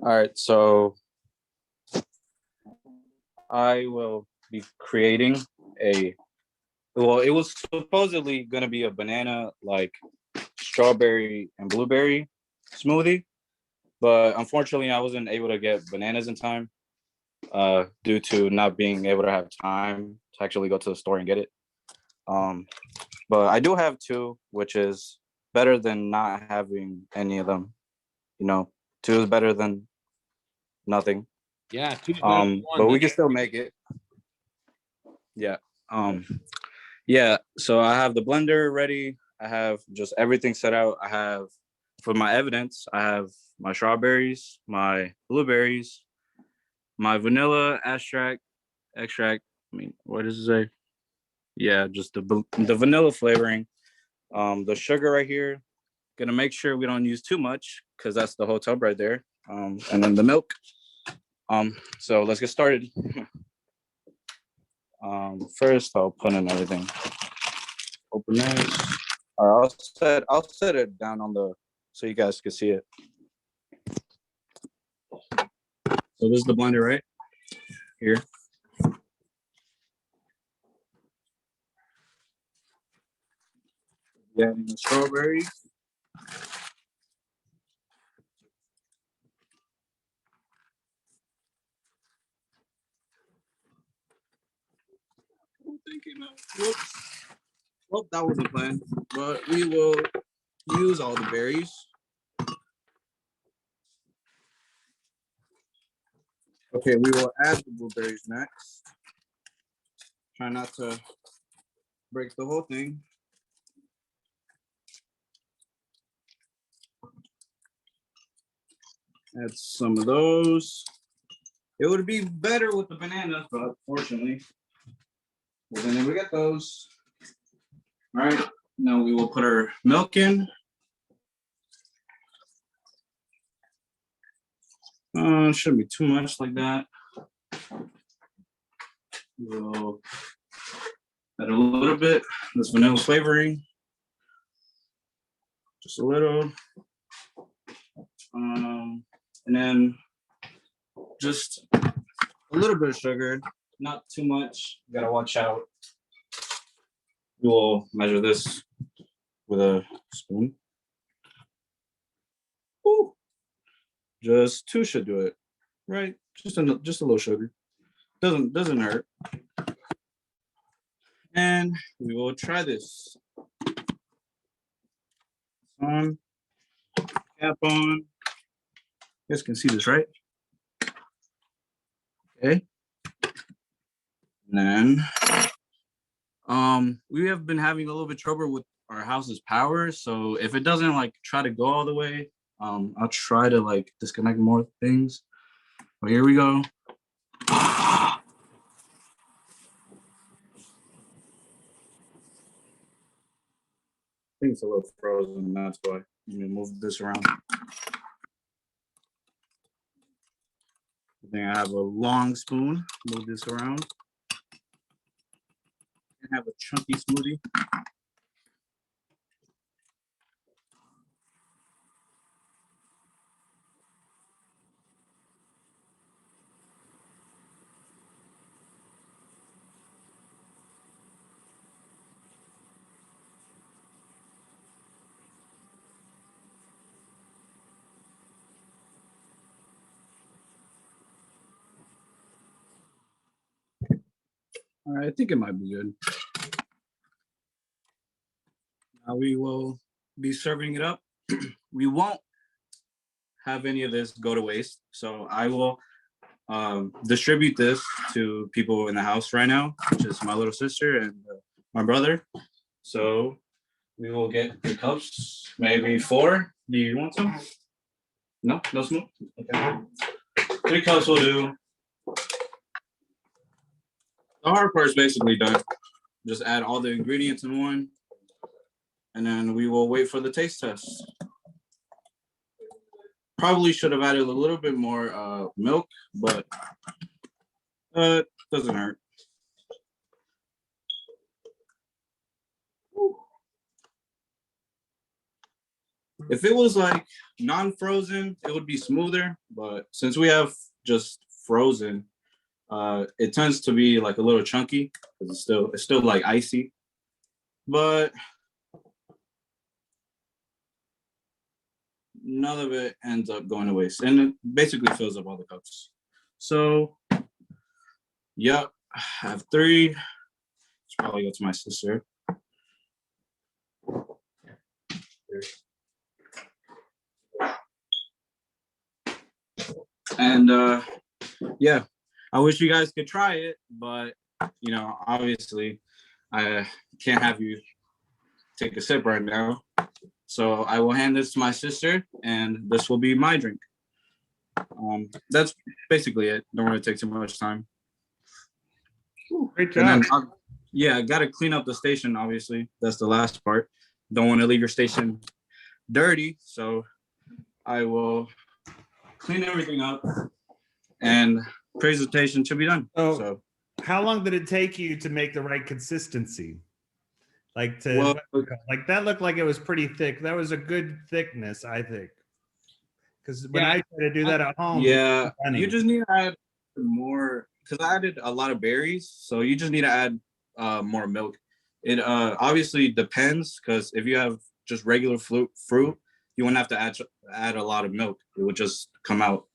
All right, so I will be creating a well, it was supposedly gonna be a banana like strawberry and blueberry smoothie, but unfortunately I wasn't able to get bananas in time due to not being able to have time to actually go to the store and get it. Um, but I do have two, which is better than not having any of them. You know, two is better than nothing. Yeah, two's better than one. But we can still make it. Yeah. Um, yeah. So I have the blender ready. I have just everything set out. I have for my evidence. I have my strawberries, my blueberries, my vanilla extract. I mean, what does it say? Yeah, just the vanilla flavoring. The sugar right here. Gonna make sure we don't use too much because that's the whole tub right there. And then the milk. So let's get started. First I'll put in everything. Open this. All right, I'll set it down on the so you guys can see it. So this is the blender right here. Yeah, the strawberries. Whoops. Well, that was the plan, but we will use all the berries. Okay, we will add the blueberries next. Try not to break the whole thing. Add some of those. It would be better with the bananas, but fortunately, we're gonna never get those. All right, now we will put our milk in. Shouldn't be too much like that. We'll add a little bit. This vanilla flavoring, just a little. And then just a little bit of sugar, not too much. You gotta watch out. We will measure this with a spoon. Ooh. Just two should do it, right? Just a little sugar. Doesn't hurt. And we will try this. On, cap on. You guys can see this, right? Okay. And then we have been having a little bit of trouble with our house's power. So if it doesn't like try to go all the way, I'll try to like disconnect more things. But here we go. I think it's a little frozen, that's why. Let me move this around. I think I have a long spoon. Move this around. And have a chunky smoothie. All right, I think it might be good. Now we will be serving it up. We won't have any of this go to waste. So I will distribute this to people in the house right now, which is my little sister and my brother. So we will get the cups, maybe 4. Do you want some? No smoke? Okay. 3 cups will do. The hard part is basically done. Just add all the ingredients in one, and then we will wait for the taste test. Probably should have added a little bit more milk, but doesn't hurt. If it was like non-frozen, it would be smoother. But since we have just frozen, it tends to be like a little chunky because it's still like icy. But none of it ends up going to waste, and it basically fills up all the cups. So, yep, I have 3. Let's probably go to my sister. And yeah, I wish you guys could try it, but obviously, I can't have you take a sip right now. So I will hand this to my sister, and this will be my drink. That's basically it. Don't want to take too much time. Great job. And then, I got to clean up the station, obviously. That's the last part. Don't want to leave your station dirty, so I will clean everything up, and presentation should be done. So how long did it take you to make the right consistency? Like that looked like it was pretty thick. That was a good thickness, I think. Because when I try to do that at home, you just need to add more, because I added a lot of berries, so you just need to add more milk. It obviously depends, because if you have just regular fruit, you wouldn't have to add a lot of milk. It would just come out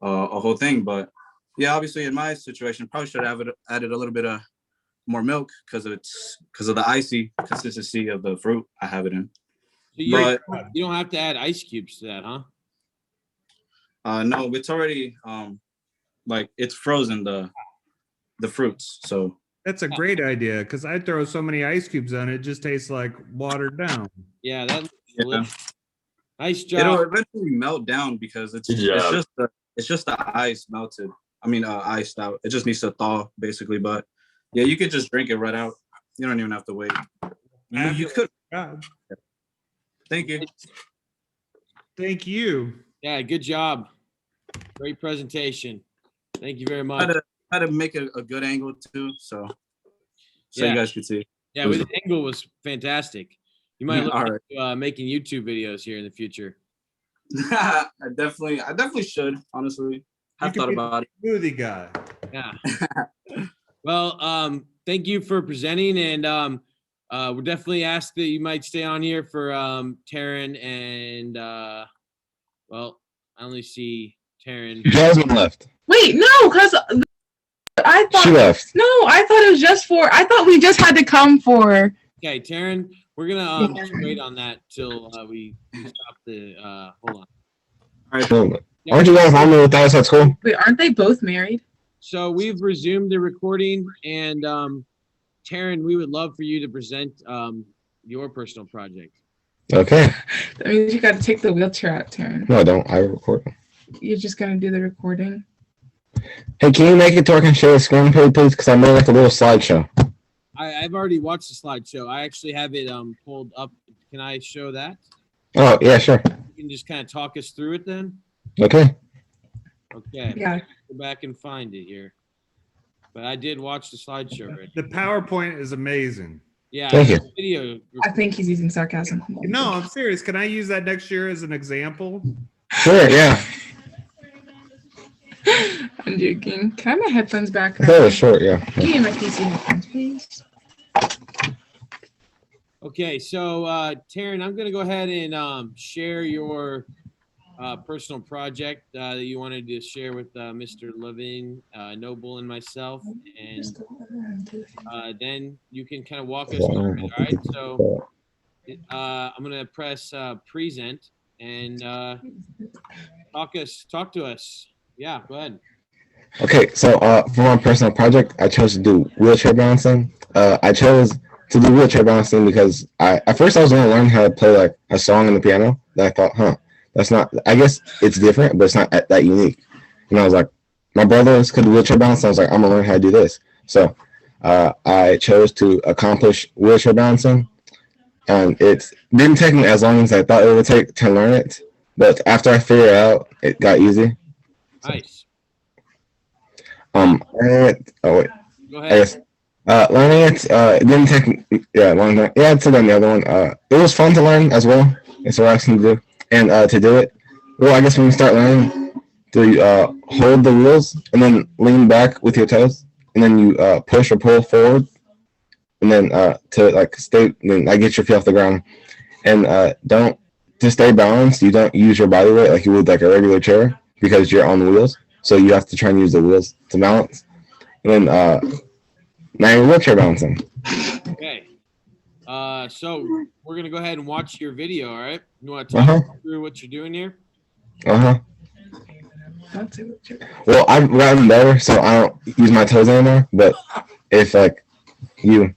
a whole thing. But yeah, obviously in my situation, probably should have added a little bit of more milk because of the icy consistency of the fruit I have it in. So you don't have to add ice cubes to that, huh? No, it's already like it's frozen, the fruits. So that's a great idea, because I throw so many ice cubes on it, it just tastes like watered down. Yeah, that looks delicious. Nice job. It'll eventually melt down because it's just the ice melted. I mean, iced out. It just needs to thaw basically. But yeah, you could just drink it right out. You don't even have to wait. You could. Thank you. Thank you. Yeah, good job. Great presentation. Thank you very much. Had to make a good angle too, so you guys could see. Yeah, the angle was fantastic. You might look into making YouTube videos here in the future. I definitely should, honestly. I've thought about it. Smoothie guy. Yeah. Well, thank you for presenting, and we'll definitely ask that you might stay on here for Taryn and well, I only see Taryn. Jasmine left. Wait, no, because I thought she left. No, I thought it was just for. I thought we just had to come for. Okay, Taryn, we're gonna just wait on that till we stop the. Hold on. All right. Aren't you guys on with us at school? Wait, aren't they both married? So we've resumed the recording, and Taryn, we would love for you to present your personal project. Okay. That means you got to take the wheelchair out, Taryn. No, I don't. I record. You're just gonna do the recording. Hey, can you make it so I can share the screen, please? Because I made like a little slideshow. I've already watched the slideshow. I actually have it pulled up. Can I show that? Oh yeah, sure. You can just kind of talk us through it then. Okay. Okay. Yeah. Go back and find it here. But I did watch the slideshow already. The PowerPoint is amazing. Yeah. Thank you. Video. I think he's using sarcasm. No, I'm serious. Can I use that next year as an example? Sure. Yeah. I'm joking. Can I have my headphones back? That short. Yeah. Give me my PC headphones, please. Okay, so Taryn, I'm going to go ahead and share your personal project that you wanted to share with Mr. Levin, Noble, and myself, and then you can kind of walk us through it. All right, so I'm going to press present and talk to us. Yeah, go ahead. Okay, so for my personal project, I chose to do wheelchair balancing. I chose to do wheelchair balancing because at first I was going to learn how to play like a song on the piano. Then I thought, that's not. I guess it's different, but it's not that unique. And I was like, my brothers could do wheelchair balancing. I was like, I'm gonna learn how to do this. So I chose to accomplish wheelchair balancing, and it didn't take me as long as I thought it would take to learn it. But after I figured it out, it got easy. Nice. Learning it. Oh wait. Go ahead. Learning it. It didn't take long time. Yeah, it's again the other one. It was fun to learn as well. It's relaxing to do. And to do it, well, I guess when you start learning, to hold the wheels and then lean back with your toes, and then you push or pull forward, and then to like stay, then I get your feet off the ground, and don't to stay balanced. You don't use your body weight like you would like a regular chair because you're on the wheels. So you have to try and use the wheels to balance, and then now you're wheelchair balancing. Okay. So we're gonna go ahead and watch your video. All right. You want to talk through what you're doing here? Well, I've gotten better, so I don't use my toes anymore. But if like you,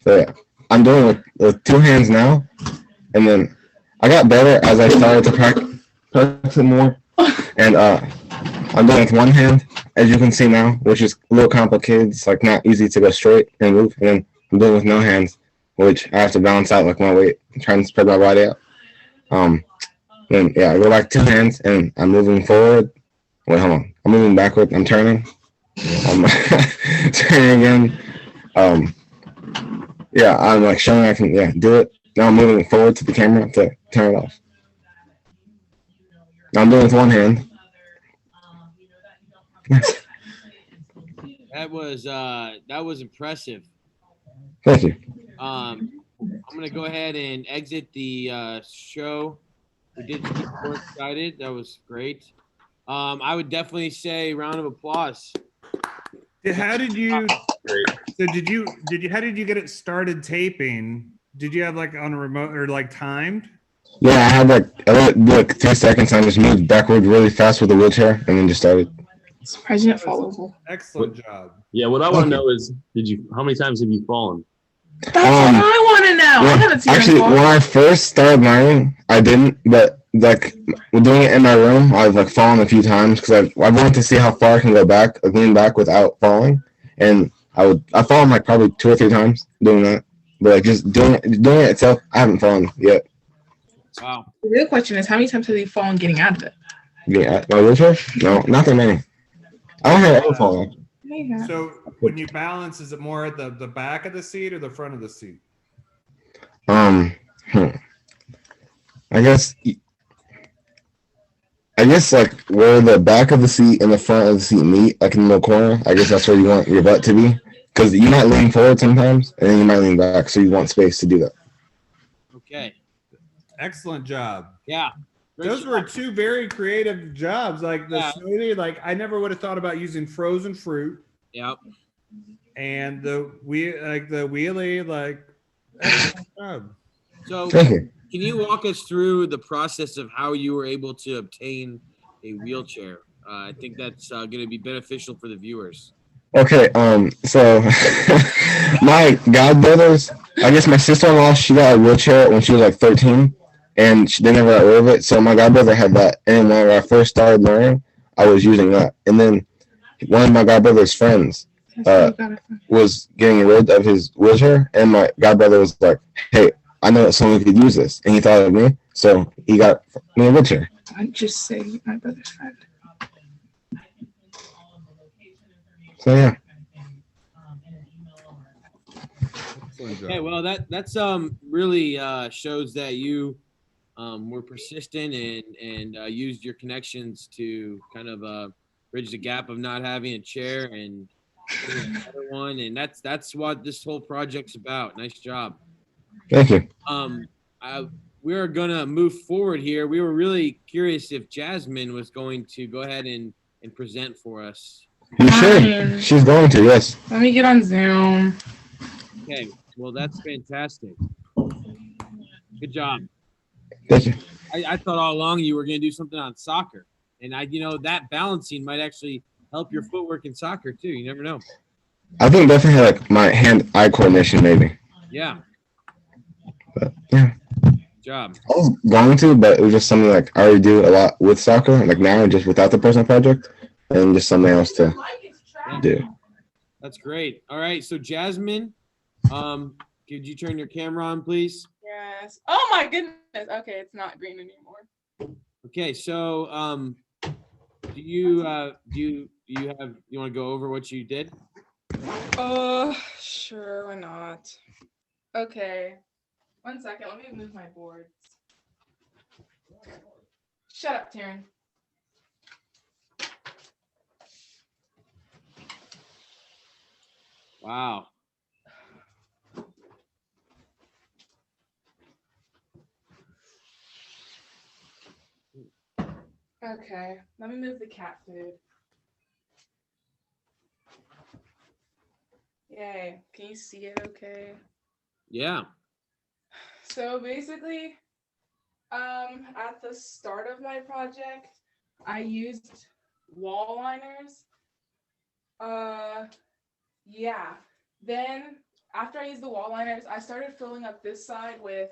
so yeah, I'm doing it with two hands now, and then I got better as I started to practice it more, and I'm doing it with one hand, as you can see now, which is a little complicated. It's like not easy to go straight and move, and then I'm doing it with no hands, which I have to balance out like my weight, trying to spread my body out. Then yeah, I go back two hands, and I'm moving forward. Wait, hold on. I'm moving backward. I'm turning. I'm turning again. Yeah, I'm like showing I can do it. Now I'm moving forward to the camera to turn it off. Now I'm doing it with one hand. That was impressive. Thank you. I'm gonna go ahead and exit the show. We did speak more excited. That was great. I would definitely say round of applause. How did you? So how did you get it started taping? Did you have like on a remote or like timed? Yeah, I had like 3 seconds. I just moved backward really fast with the wheelchair, and then just started. Surprised you didn't fall over. Excellent job. Yeah, what I want to know is, how many times have you fallen? That's what I want to know. I haven't seen actually, when I first started learning, I didn't, but like doing it in my room, I've like fallen a few times because I wanted to see how far I can go back, like, lean back without falling, and I've fallen like probably 2 or 3 times doing that, but like just doing it itself, I haven't fallen yet. Wow. The real question is, how many times have you fallen getting out of it? Yeah, my wheelchair? No, not that many. I don't have ever fallen. Yeah. So when you balance, is it more at the back of the seat or the front of the seat? I guess like where the back of the seat and the front of the seat meet, like in the middle corner, I guess that's where you want your butt to be. Because you might lean forward sometimes, and then you might lean back, so you want space to do that. Okay. Excellent job. Yeah. Those were 2 very creative jobs. Like the smoothie, like I never would have thought about using frozen fruit. Yep. And the wheelie, like excellent job. So Thank you. can you walk us through the process of how you were able to obtain a wheelchair? I think that's going to be beneficial for the viewers. Okay, so my godbrothers, I guess my sister-in-law, she got a wheelchair when she was like 13, and they never got rid of it. So my godbrother had that, and when I first started learning, I was using that. And then one of my godbrother's friends was getting rid of his wheelchair, and my godbrother was like, "Hey, I know that someone could use this," and he thought of me, so he got me a wheelchair. I'd just say my brother's friend. So yeah. Okay, well that's really shows that you were persistent and used your connections to kind of bridge the gap of not having a chair and another one, and that's what this whole project's about. Nice job. Thank you. We're gonna move forward here. We were really curious if Jasmine was going to go ahead and present for us. You should. She's going to, yes. Let me get on Zoom. Okay, well that's fantastic. Good job. Thank you. I thought all along you were going to do something on soccer, and that balancing might actually help your footwork in soccer too. You never know. I think definitely like my hand-eye coordination, maybe. Yeah. But yeah. Good job. I was going to, but it was just something like I already do a lot with soccer, like now, just without the personal project, and just something else to do. That's great. All right, so Jasmine, could you turn your camera on, please? Yes. Oh my goodness. Okay, it's not green anymore. Okay, so do you want to go over what you did? Sure, why not? Okay. 1 second, let me move my boards. Shut up, Taryn. Wow. Okay, let me move the cat food. Yay, can you see it okay? Yeah. So basically, at the start of my project, I used wall liners. Yeah. Then after I used the wall liners, I started filling up this side with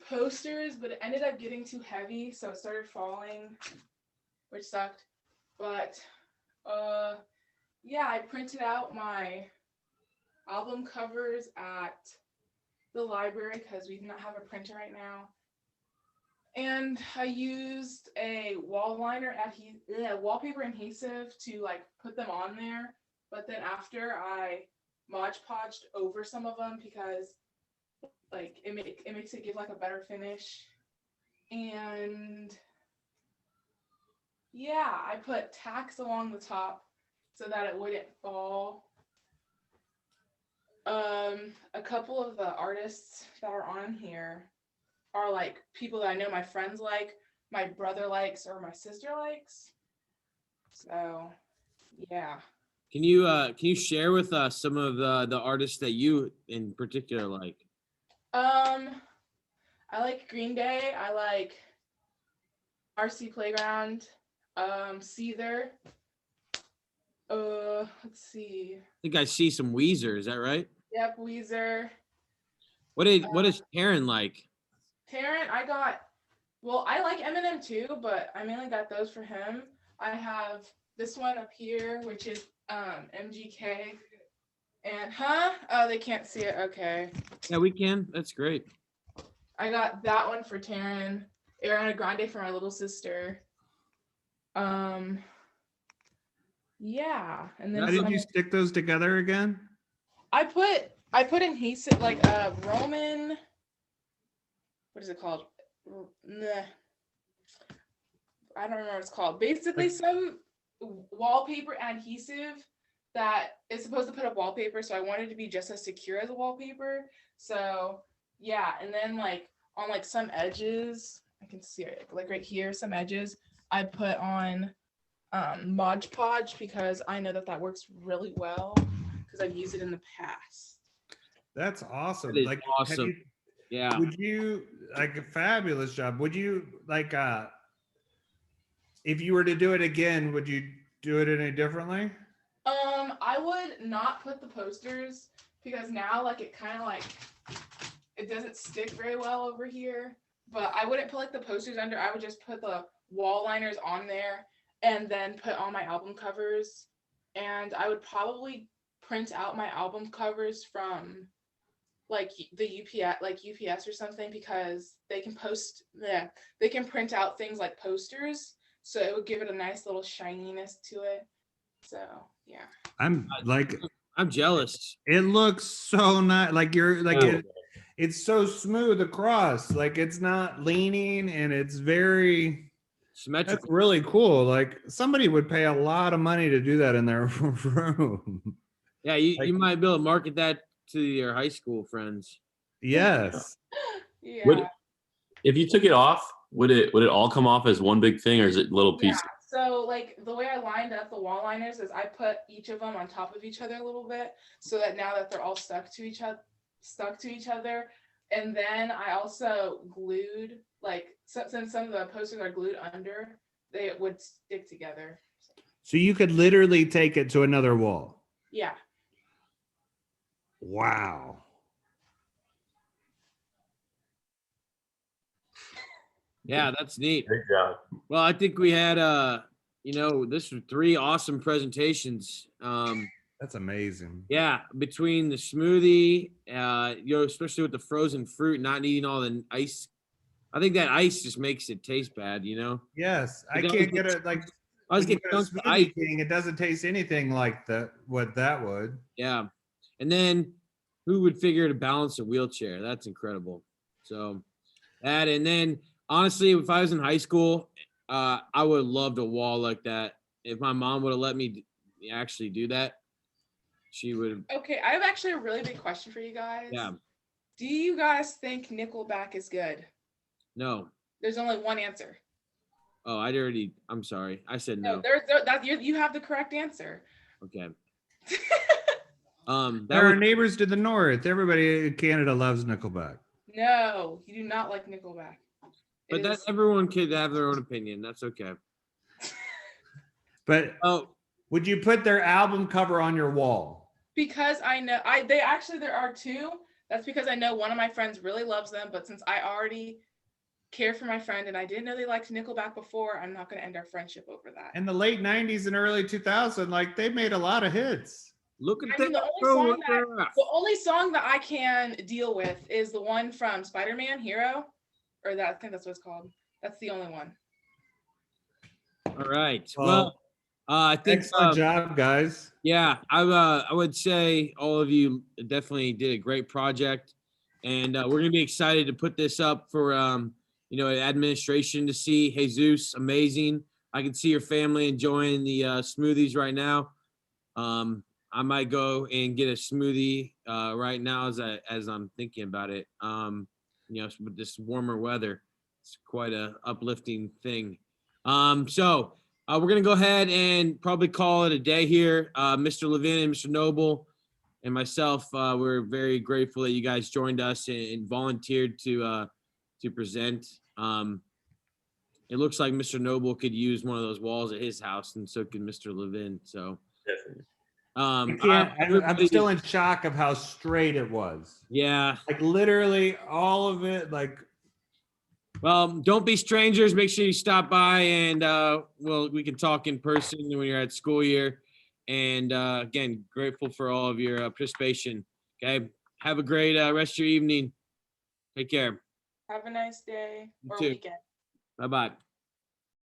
posters, but it ended up getting too heavy, so it started falling, which sucked. But yeah, I printed out my album covers at the library because we do not have a printer right now. And I used a wall liner wallpaper adhesive to like put them on there. But then after I Mod Podged over some of them because like it makes it give like a better finish. And yeah, I put tacks along the top so that it wouldn't fall. A couple of the artists that are on here are like people that I know my friends like, my brother likes, or my sister likes. So yeah. Can you share with us some of the artists that you in particular like? I like Green Day. I like RC Playground. Seether. Let's see. I think I see some Weezer. Is that right? Yep, Weezer. What is Karen like? Tarrant, I like Eminem too, but I mainly got those for him. I have this one up here, which is MGK. And oh, they can't see it. Okay. Yeah, we can. That's great. I got that one for Taryn. Ariana Grande for my little sister. Yeah, and How then did you stick those together again? I put in adhesive like Roman. What is it called? I don't know what it's called. Basically, some wallpaper adhesive that is supposed to put up wallpaper. So I wanted to be just as secure as a wallpaper. So yeah, and then like on like some edges, I can see it like right here, some edges I put on Mod Podge because I know that works really well because I've used it in the past. That's awesome. That is Like, awesome. Yeah. would you like a fabulous job? Would you like if you were to do it again, would you do it any differently? I would not put the posters because now like it kind of like it doesn't stick very well over here. But I wouldn't put like the posters under. I would just put the wall liners on there and then put on my album covers. And I would probably print out my album covers from like the UPS or something because they can they can print out things like posters. So it would give it a nice little shininess to it. So yeah. I'm jealous. It looks so nice. Like you're like Oh. it's so smooth across. Like it's not leaning and it's very Symmetrical. That's really cool. Like somebody would pay a lot of money to do that in their room. Yeah, you might be able to market that to your high school friends. Yes. Yeah. If you took it off, would it all come off as one big thing, or is it little pieces? Yeah. So like the way I lined up the wall liners is I put each of them on top of each other a little bit so that now that they're all stuck to each other. And then I also glued since some of the posters are glued under, they would stick together. So you could literally take it to another wall. Yeah. Wow. Yeah, that's neat. Great job. Well, I think we had this was 3 awesome presentations. That's amazing. Yeah, between the smoothie, especially with the frozen fruit, not needing all the ice. I think that ice just makes it taste bad, Yes, I Like, can't get it like I was when you getting go to chunks of Smoothie ice. King, it doesn't taste anything like what that would. Yeah. And then who would figure to balance a wheelchair? That's incredible. So that, and then honestly, if I was in high school, I would have loved a wall like that. If my mom would have let me actually do that, she would have. Okay, I have actually a really big question for you guys. Yeah. Do you guys think Nickelback is good? No. There's only one answer. Oh, I'm sorry. I said No, no. you have the correct answer. Okay. There That are was, neighbors to the north. Everybody in Canada loves Nickelback. No, you do not like Nickelback. but It that is- everyone could have their own opinion. That's okay. But Oh, would you put their album cover on your wall? because I know there are two. That's because I know one of my friends really loves them, but since I already care for my friend and I didn't know they liked Nickelback before, I'm not going to end our friendship over that. In the late 90s and early 2000s, like they made a lot of hits. look at I mean, that. the only song that I can deal with is the one from Spider-Man Hero, or that I think that's what it's called. That's the only one. All right. Well, Well, I think Excellent job, guys. yeah, I would say all of you definitely did a great project, and we're gonna be excited to put this up for administration to see. Jesus, amazing! I can see your family enjoying the smoothies right now. I might go and get a smoothie right now as I'm thinking about it. With this warmer weather, it's quite a uplifting thing. So we're gonna go ahead and probably call it a day here. Mr. Levin and Mr. Noble and myself, we're very grateful that you guys joined us and volunteered to present. It looks like Mr. Noble could use one of those walls at his house, and so could Mr. Levin. So, Definitely. I'm still in shock of how straight it was. Yeah. Like literally all of it. Like, Well, don't be strangers. Make sure you stop by and we can talk in person when you're at school year. And again, grateful for all of your participation. Okay. Have a great rest of your evening. Take care. Have a nice day You or too. weekend. Bye-bye.